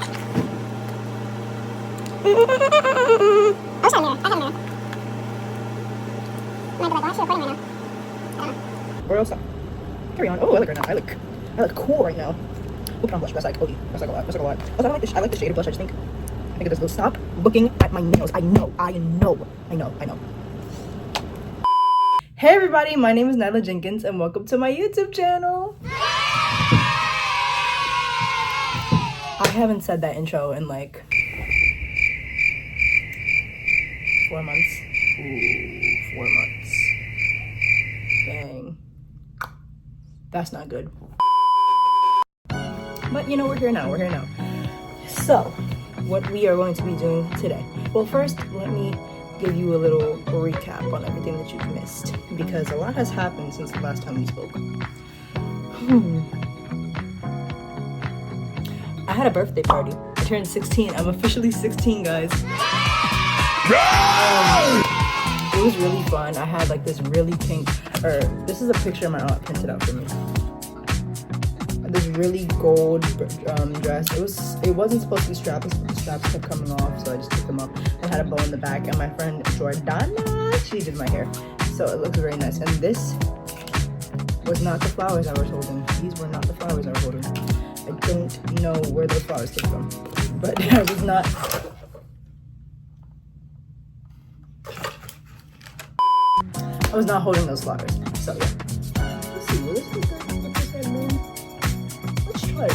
I wish I had a mirror. I had a mirror. Am I actually recording right now? I don't know. Or else, carry on. Oh, I look right now. I look cool right now. We'll put on blush. That's like, oh, that's like a lot. That's like a lot. Also, I don't like this. I like the shade of blush. I think it does go. Stop looking at my nails. I know. Hey everybody, my name is Nyla Jenkins and welcome to my YouTube channel. I haven't said that intro in like 4 months. Ooh, 4 months. Dang. That's not good. But you know, we're here now. So, what we are going to be doing today. Well, first, let me give you a little recap on everything that you've missed, because a lot has happened since the last time we spoke. I had a birthday party. I turned 16. I'm officially 16, guys. It was really fun. I had like this really pink, this is a picture my aunt printed out for me. This really gold dress. It wasn't supposed to be strapless, but the straps kept coming off, so I just took them off. It had a bow in the back, and my friend Jordana, she did my hair, so it looks very nice. And this was not the flowers I was holding. These were not the flowers I was holding. I don't know where those flowers came from, but I was not. I was not holding those flowers. So yeah. Let's see. Will this be good? What's this name? Let's try it.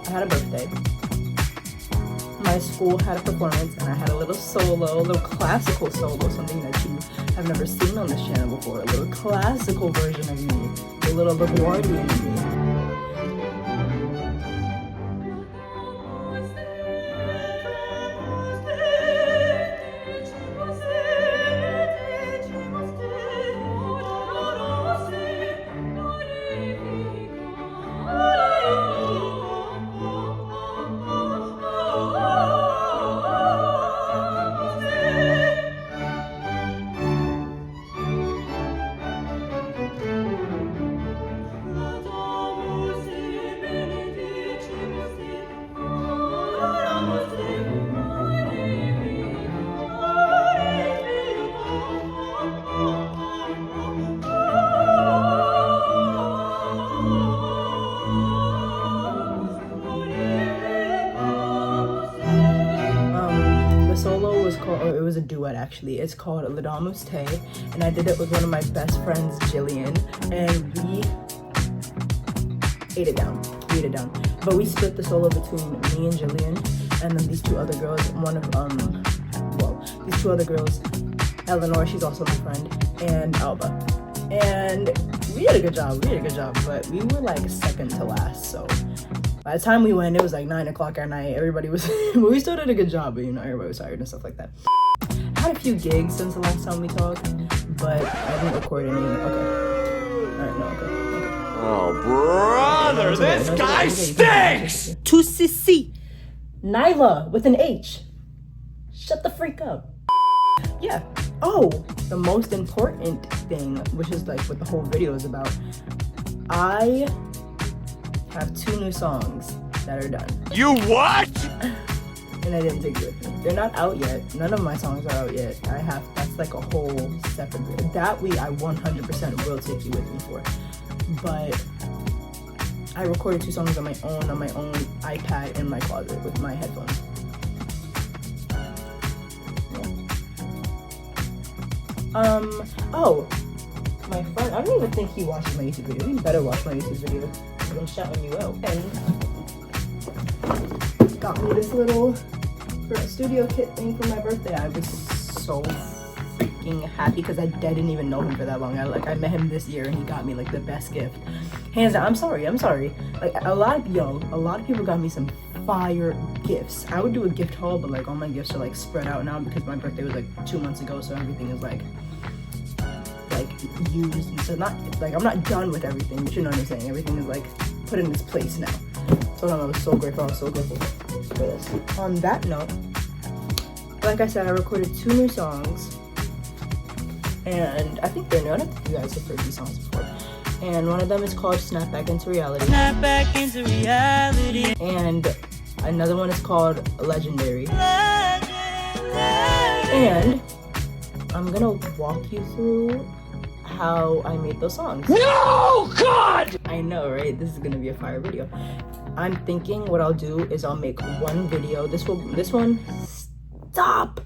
I had a birthday. My school had a performance and I had a little solo, a little classical solo, something that you have never seen on this channel before, a little classical version of me, a little LaGuardian me. It was a duet actually. It's called L'Amour Te, and I did it with one of my best friends, Jillian, and we ate it down. But we split the solo between me and Jillian, and then these two other girls. These two other girls, Eleanor, she's also my friend, and Alba. And we did a good job, but we were like second to last, so by the time we went, it was like 9 o'clock at night. Everybody was, but we still did a good job, but you know, everybody was tired and stuff like that. I had a few gigs since the last time we talked, but I didn't record any. Okay. Alright, no, okay. Oh, brother, this guy stinks! To Sissy. Nyla with an H. Shut the freak up. Yeah. Oh, the most important thing, which is like what the whole video is about. I have 2 new songs that are done. You what? And I didn't take it with me. They're not out yet. None of my songs are out yet. That's like a whole separate video. That week I 100% will take you with me for. But I recorded 2 songs on my own iPad in my closet with my headphones. Oh, my friend, I don't even think he watches my YouTube video. He better watch my YouTube video, because I'm shouting you out. And got me this little studio kit thing for my birthday. I was so freaking happy because I didn't even know him for that long. I met him this year and he got me like the best gift. Hands down, I'm sorry. Like a lot of people got me some fire gifts. I would do a gift haul, but like all my gifts are like spread out now because my birthday was like 2 months ago, so everything is like used, and so not like I'm not done with everything, but you know what I'm saying. Everything is like put in its place now. So I was so grateful. for this. On that note, like I said, I recorded 2 new songs, and I think they're new. I don't think you guys have heard these songs before. And one of them is called Snap Back Into Reality. Snap back into reality. And another one is called Legendary. And I'm gonna walk you through how I made those songs. No, God! I know, right? This is gonna be a fire video. I'm thinking what I'll do is I'll make one video. This one, stop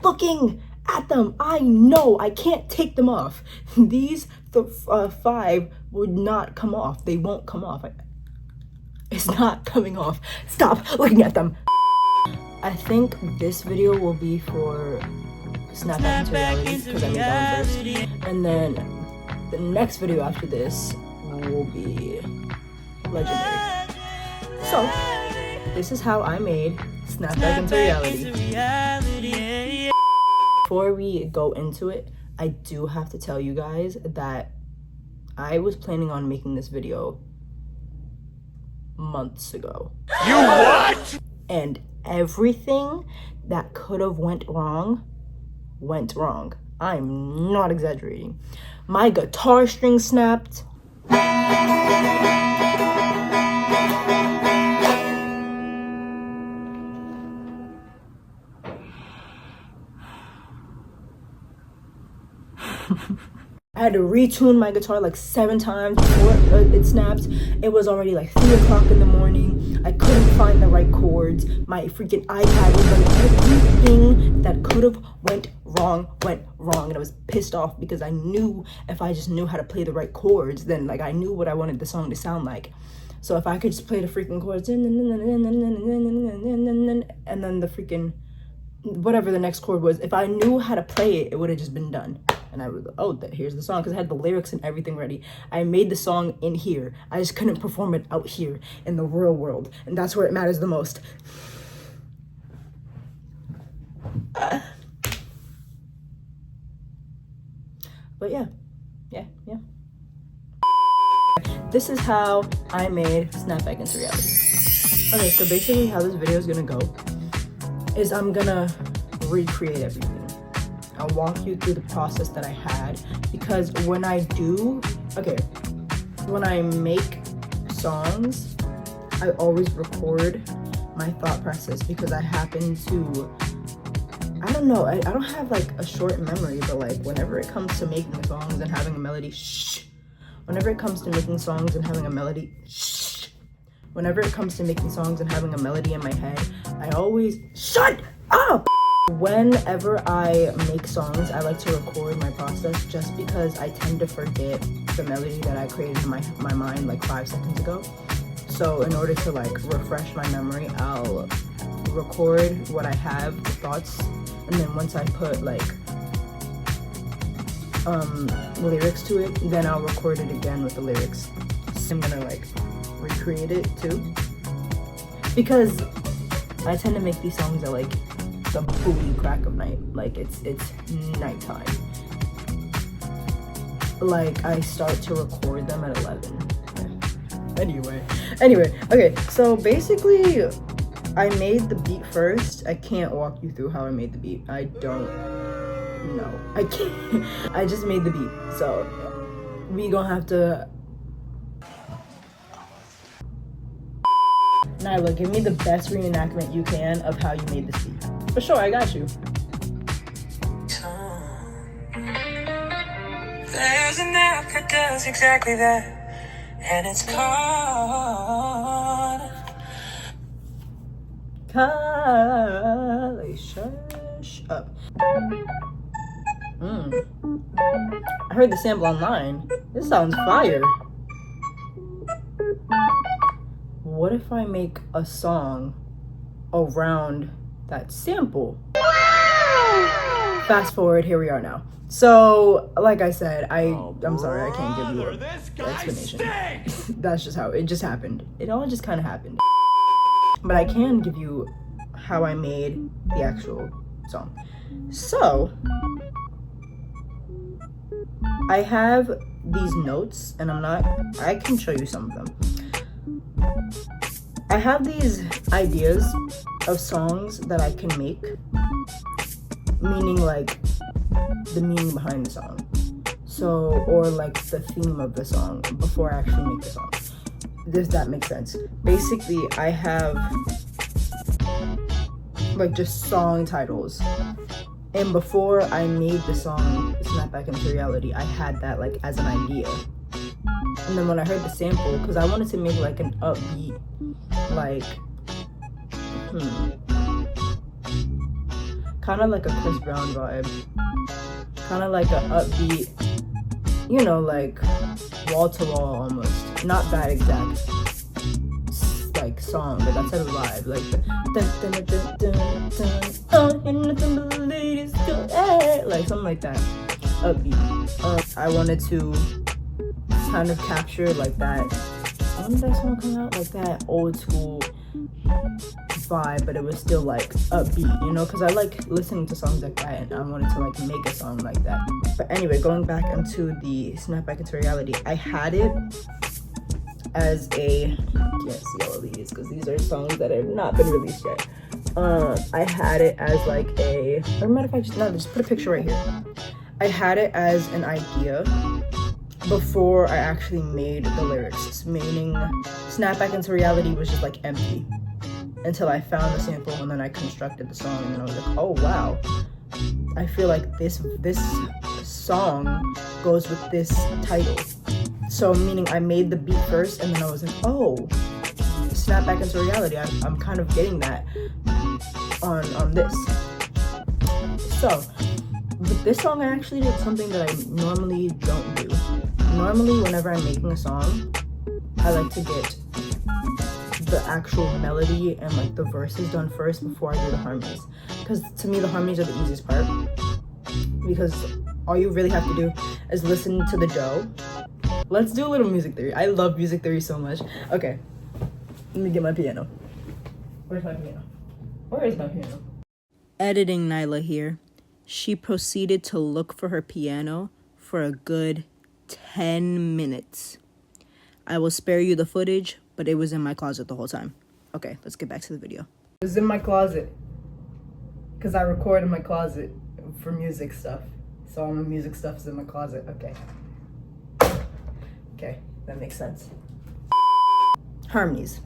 looking at them. I know I can't take them off. These 5 would not come off. They won't come off. It's not coming off. Stop looking at them. I think this video will be for Snap Back Into Reality because I made that one first. And then the next video after this will be Legendary. So, this is how I made Snap Back Into Reality. Before we go into it, I do have to tell you guys that I was planning on making this video months ago. You what? And everything that could have went wrong. I'm not exaggerating. My guitar string snapped. I had to retune my guitar like 7 times before it snapped. It was already like 3 o'clock in the morning. I couldn't find the right chords. My freaking iPad was like everything that could have went wrong. And I was pissed off because I knew if I just knew how to play the right chords, then like I knew what I wanted the song to sound like. So if I could just play the freaking chords and then the freaking whatever the next chord was, if I knew how to play it, it would have just been done. And I was, here's the song, because I had the lyrics and everything ready. I made the song in here. I just couldn't perform it out here in the real world. And that's where it matters the most. But yeah. This is how I made Snap Back Into Reality. Okay, so basically how this video is gonna go is I'm gonna recreate everything. I'll walk you through the process that I had, because when I make songs, I always record my thought process because I happen to, I don't know, I don't have like a short memory, but like whenever it comes to making songs and having a melody, whenever it comes to making songs and having a melody, whenever it comes to making songs and having a melody in my head, I always, shut up! Whenever I make songs, I like to record my process just because I tend to forget the melody that I created in my mind like 5 seconds ago. So in order to like refresh my memory, I'll record what I have, the thoughts, and then once I put like lyrics to it, then I'll record it again with the lyrics. So I'm gonna like recreate it too, because I tend to make these songs at like the booty crack of night, like it's nighttime. Like I start to record them at 11. Anyway, okay, so basically I made the beat first. I can't walk you through how I made the beat. I don't know. I can't. I just made the beat, so we gonna have to. Nyla, give me the best reenactment you can of how you made this beat. For sure, I got you. There's an app that does exactly that, and it's called Kylie, shush up. I heard the sample online. This sounds fire. What if I make a song around that sample? Fast forward, here we are now. So, like I said, I'm sorry, I can't give you an explanation. That's just how it just happened. It all just kind of happened. But I can give you how I made the actual song. So, I have these notes, and I can show you some of them. I have these ideas of songs that I can make, meaning like the meaning behind the song. So, or like the theme of the song before I actually make the song. Does that make sense? Basically, I have like just song titles. And before I made the song Snap Back Into Reality, I had that like as an idea. And then when I heard the sample, because I wanted to make like an upbeat, like, kind of like a Chris Brown vibe. Kind of like a upbeat, you know, like wall to wall almost. Not that exact like song, but that's a vibe. Like the like something like that. Upbeat. I wanted to kind of capture like that. When did that song come out? Like that old school vibe, but it was still like upbeat, you know, because I like listening to songs like that, and I wanted to like make a song like that. But anyway, going back into the Snap Back Into Reality, I had it as a, can't see all of these because these are songs that have not been released yet. I had it as like a, or matter of fact, just put a picture right here. I had it as an idea before I actually made the lyrics, meaning Snap Back Into Reality was just like empty until I found the sample, and then I constructed the song, and then I was like, oh wow, I feel like this song goes with this title. So meaning I made the beat first, and then I was like, oh, Snap Back Into Reality, I'm kind of getting that on this. So with this song, I actually did something that I normally don't do. Normally, whenever I'm making a song, I like to get the actual melody and like the verses done first before I do the harmonies. Because to me, the harmonies are the easiest part. Because all you really have to do is listen to the dough. Let's do a little music theory. I love music theory so much. Okay, let me get my piano. Where's my piano? Where is my piano? Editing Nyla here. She proceeded to look for her piano for a good 10 minutes. I will spare you the footage, but it was in my closet the whole time. Okay, let's get back to the video. It was in my closet because I record in my closet for music stuff. So all my music stuff is in my closet. Okay, that makes sense. Harmonies.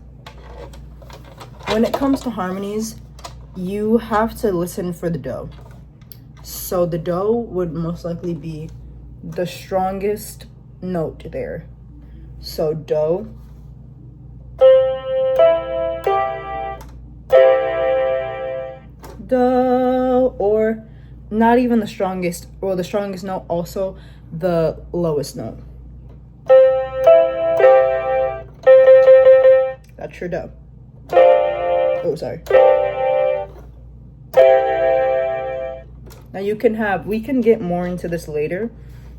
When it comes to harmonies, you have to listen for the dough. So the dough would most likely be the strongest note there. So dough. Do, or not even the strongest, or the strongest note, also the lowest note. That's your dough. Oh, sorry. Now you can have, we can get more into this later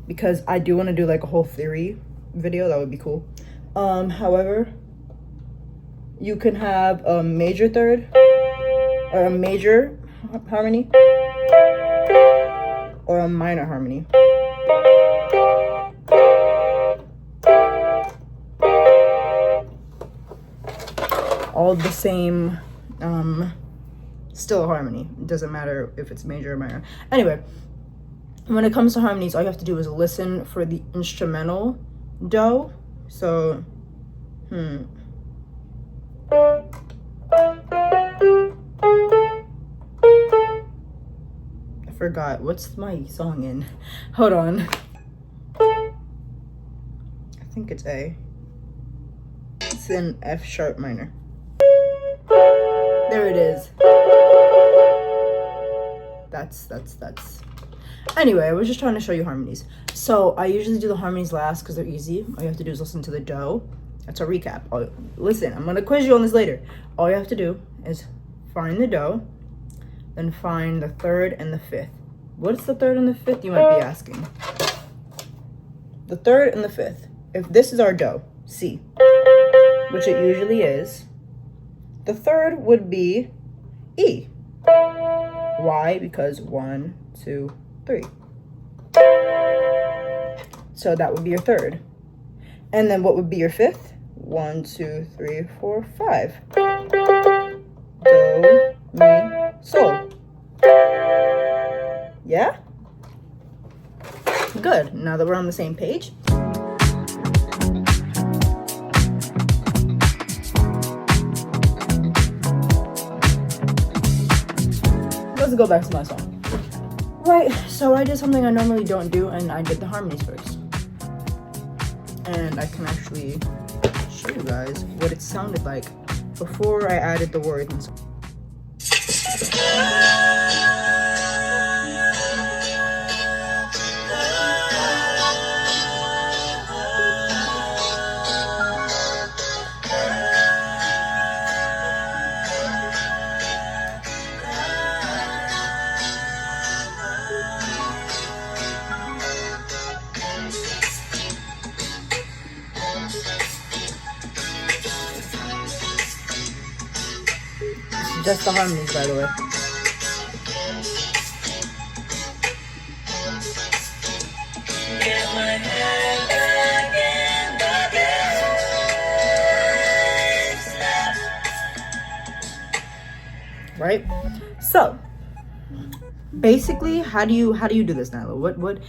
because I do want to do like a whole theory video. That would be cool. However, you can have a major third or a major harmony or a minor harmony. All the same, still a harmony. It doesn't matter if it's major or minor. Anyway, when it comes to harmonies, all you have to do is listen for the instrumental dough. So, I forgot. What's my song in? Hold on. I think it's A. It's in F sharp minor. There it is. That's. Anyway, I was just trying to show you harmonies. So I usually do the harmonies last because they're easy. All you have to do is listen to the dough. That's a recap. Listen, I'm gonna quiz you on this later. All you have to do is find the dough, then find the third and the fifth. What's the third and the fifth, you might be asking? The third and the fifth. If this is our dough, C, which it usually is, the third would be E. Why? Because 1, 2, 3. So that would be your third. And then what would be your fifth? 1, 2, 3, 4, 5. Do, mi, sol. Yeah? Good. Now that we're on the same page. Let's go back to my song. Right, so I did something I normally don't do, and I did the harmonies first. And I can actually show you guys what it sounded like before I added the words. Just the harmonies, by the way. Get my head back in the game. Right? So basically, how do you do this, Nyla? What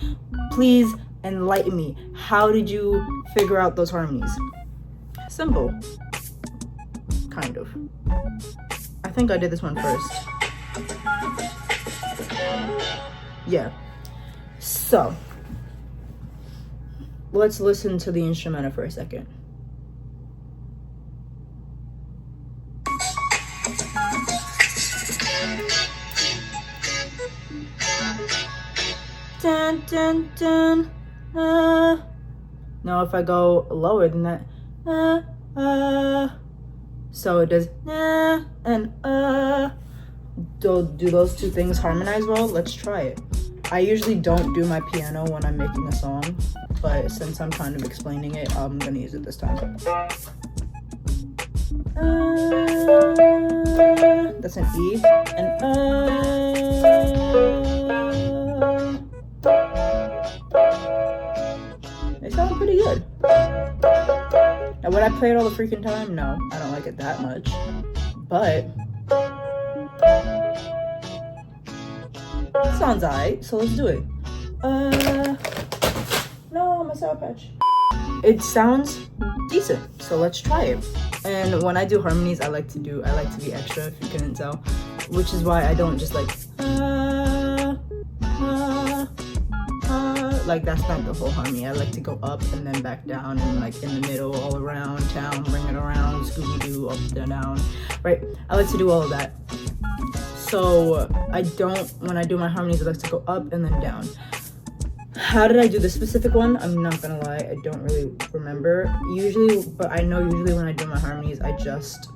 please enlighten me. How did you figure out those harmonies? Simple. Kind of. I think I did this one first. Yeah. So let's listen to the instrumental for a second. Dun, dun, dun, Now if I go lower than that, so it does and do those two things harmonize well? Let's try it. I usually don't do my piano when I'm making a song, but since I'm kind of explaining it, I'm gonna use it this time. That's an E, and they sound pretty good. Now, would I play it all the freaking time? No, I don't like it that much. But it sounds alright, so let's do it. No, my Sour Patch. It sounds decent, so let's try it. And when I do harmonies, I like to be extra, if you couldn't tell, which is why I don't just like that's not the whole harmony. I like to go up and then back down and like in the middle, all around town, bring it around, Scooby-Doo, up and down, right? I like to do all of that. So when I do my harmonies, I like to go up and then down. How did I do this specific one? I'm not gonna lie, I don't really remember. But I know usually when I do my harmonies, I just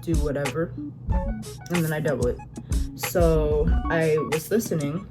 do whatever, and then I double it. So I was listening.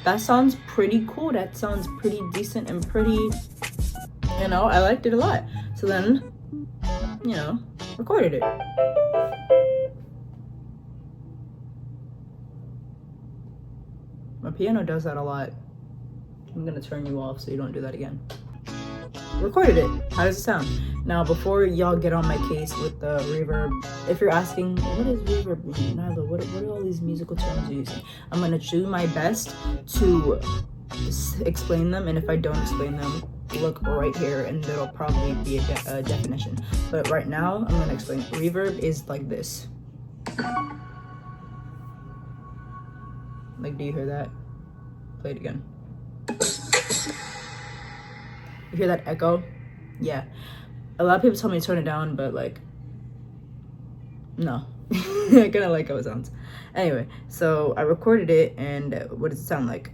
That sounds pretty cool. That sounds pretty decent and pretty, I liked it a lot. So then, recorded it. My piano does that a lot. I'm gonna turn you off so you don't do that again. Recorded it. How does it sound? Now, before y'all get on my case with the reverb, if you're asking, what does reverb mean? Nyla, what are all these musical terms you're using? I'm gonna do my best to explain them, and if I don't explain them, look right here and there'll probably be a definition. But right now, I'm gonna explain. Reverb is like this. Like, do you hear that? Play it again. You hear that echo? Yeah. A lot of people tell me to turn it down, but like, no. I kind of like how it sounds. Anyway, so I recorded it, and what does it sound like?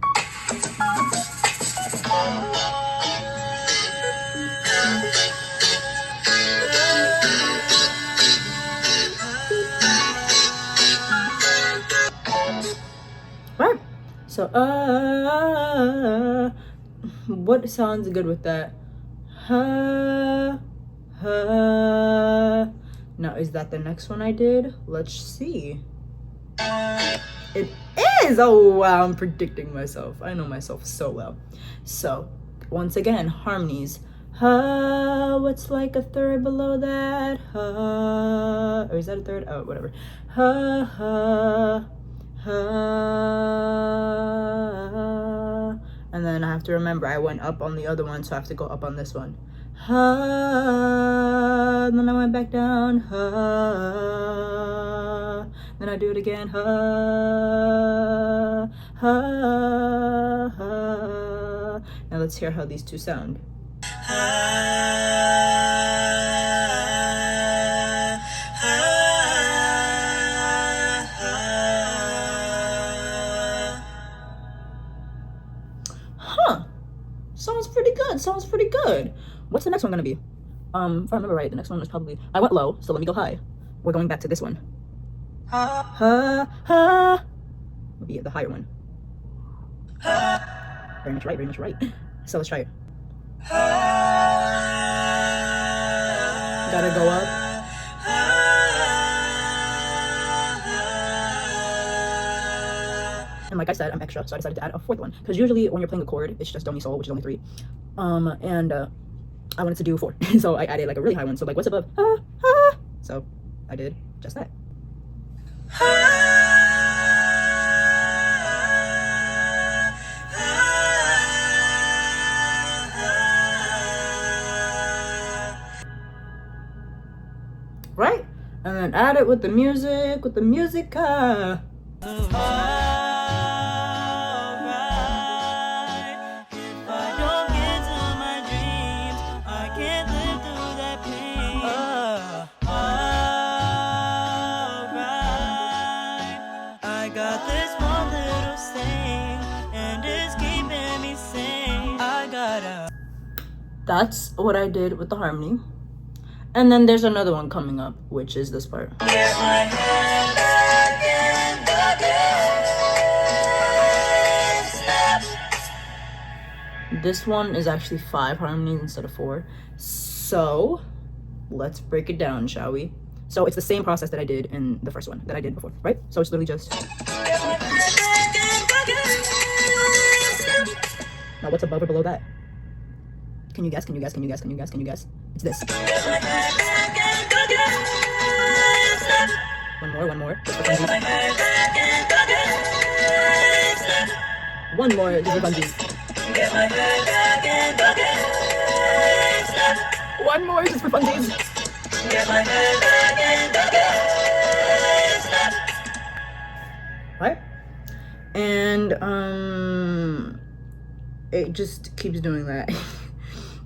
So what sounds good with that? Now is that the next one I did? Let's see. It is. Oh wow, I'm predicting myself. I know myself so well. So once again, harmonies. What's like a third below that? Or is that a third? Oh, whatever. And then I have to remember I went up on the other one, so I have to go up on this one. Then I went back down. Then I do it again. Now let's hear how these two sound. Sounds pretty good. Sounds pretty good. What's the next one gonna be? If I remember right, the next one was probably, I went low, so let me go high. We're going back to this one. Would be the higher one. Very much right, very much right. So let's try it. Gotta go up. And like I said, I'm extra, so I decided to add a fourth one. Because usually when you're playing a chord, it's just do, mi, sol, which is only 3. And I wanted to do 4. So I added like a really high one. So like what's above? So I did just that. Right? And then add it with the music, That's what I did with the harmony. And then there's another one coming up, which is this part. This one is actually 5 harmonies instead of 4. So let's break it down, shall we? So it's the same process that I did in the first one that I did before, right? So it's literally just. Now what's above or below that? Can you guess? Can you guess? Can you guess? Can you guess? Can you guess? It's this. One more. One more, just for funsies. One more, just for funsies. Right? And it just keeps doing that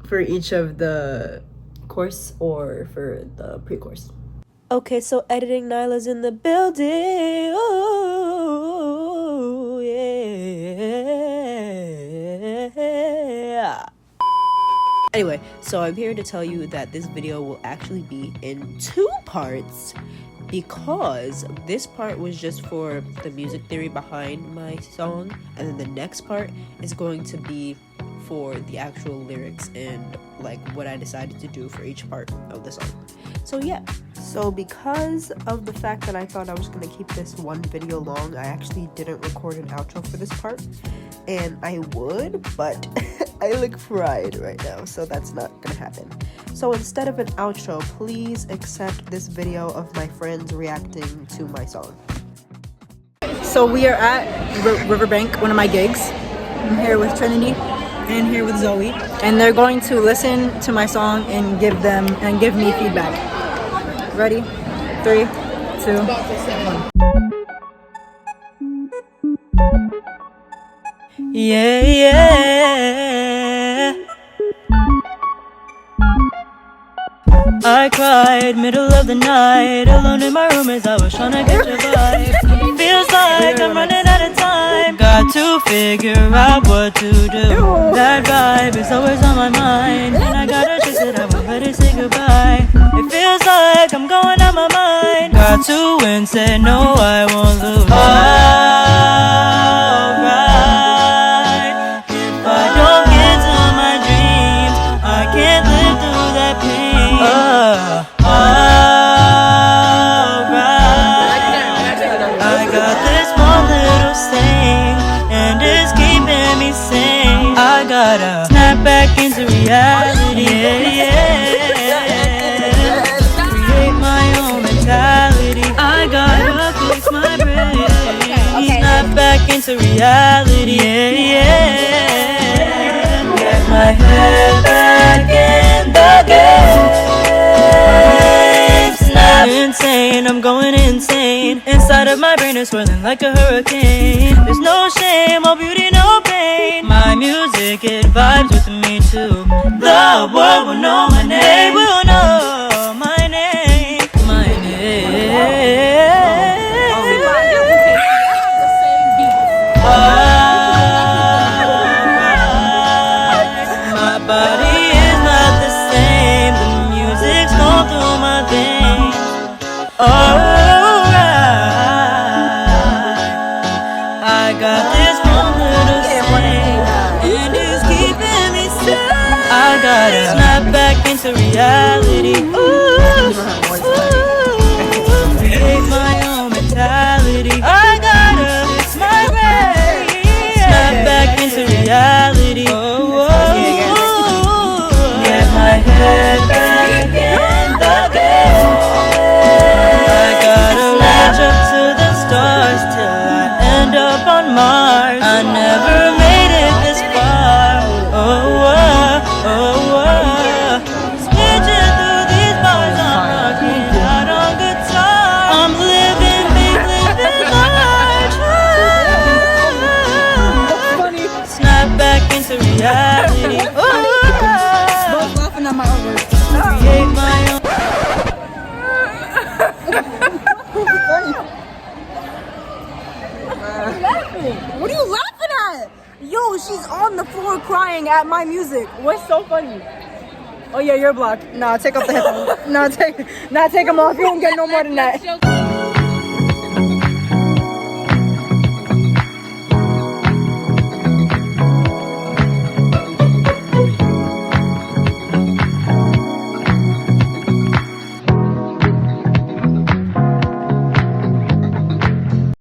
for each of the course or for the pre-course. Okay, so editing Nyla's in the building. Ooh, yeah. Anyway, so I'm here to tell you that this video will actually be in 2 parts because this part was just for the music theory behind my song, and then the next part is going to be for the actual lyrics and like what I decided to do for each part of the song. So yeah, so because of the fact that I thought I was going to keep this one video long, I actually didn't record an outro for this part, and I would, but I look fried right now, so that's not going to happen. So instead of an outro, please accept this video of my friends reacting to my song. So we are at Riverbank, one of my gigs. I'm here with Trinity and here with Zoe, and they're going to listen to my song and give me feedback. Ready? 3, 2, 1. Yeah. I cried middle of the night, alone in my room as I was trying to get your vibe. Feels like I'm running out of time. Got to figure out what to do. That vibe is always on my mind, and I gotta chase it. I won't better say goodbye. It feels like I'm going out my mind. Got to win, said no, I won't lose. Alright. gotta snap back into reality. Create my own mentality. I gotta fix my brain. Snap back into reality. Get my head back in the game. Snap. Insane, I'm going insane. Inside of my brain is swirling like a hurricane. There's no shame, all beauty, no pain. My music, it vibes with me too. The world will know my name. They will know my name. My name. My body is not the same. The music's going through my veins. Alright, I got this one little thing, and it's keeping me safe. I gotta snap back into reality. Create my own mentality. I gotta fix my brain. Snap back into reality. Get my head back in the game. I gotta reach up to the stars till I end up on Mars. I never made it this far. Switching through these bars, I'm rocking out on guitar. I'm living big, living large. Snap back into reality. Both laughing at my own words. Create my own. What are you laughing at? Yo, she's on the floor crying at my music. What's so funny? Oh yeah, you're blocked. Nah, take off the headphones. Nah, take them off. You don't get no more than that.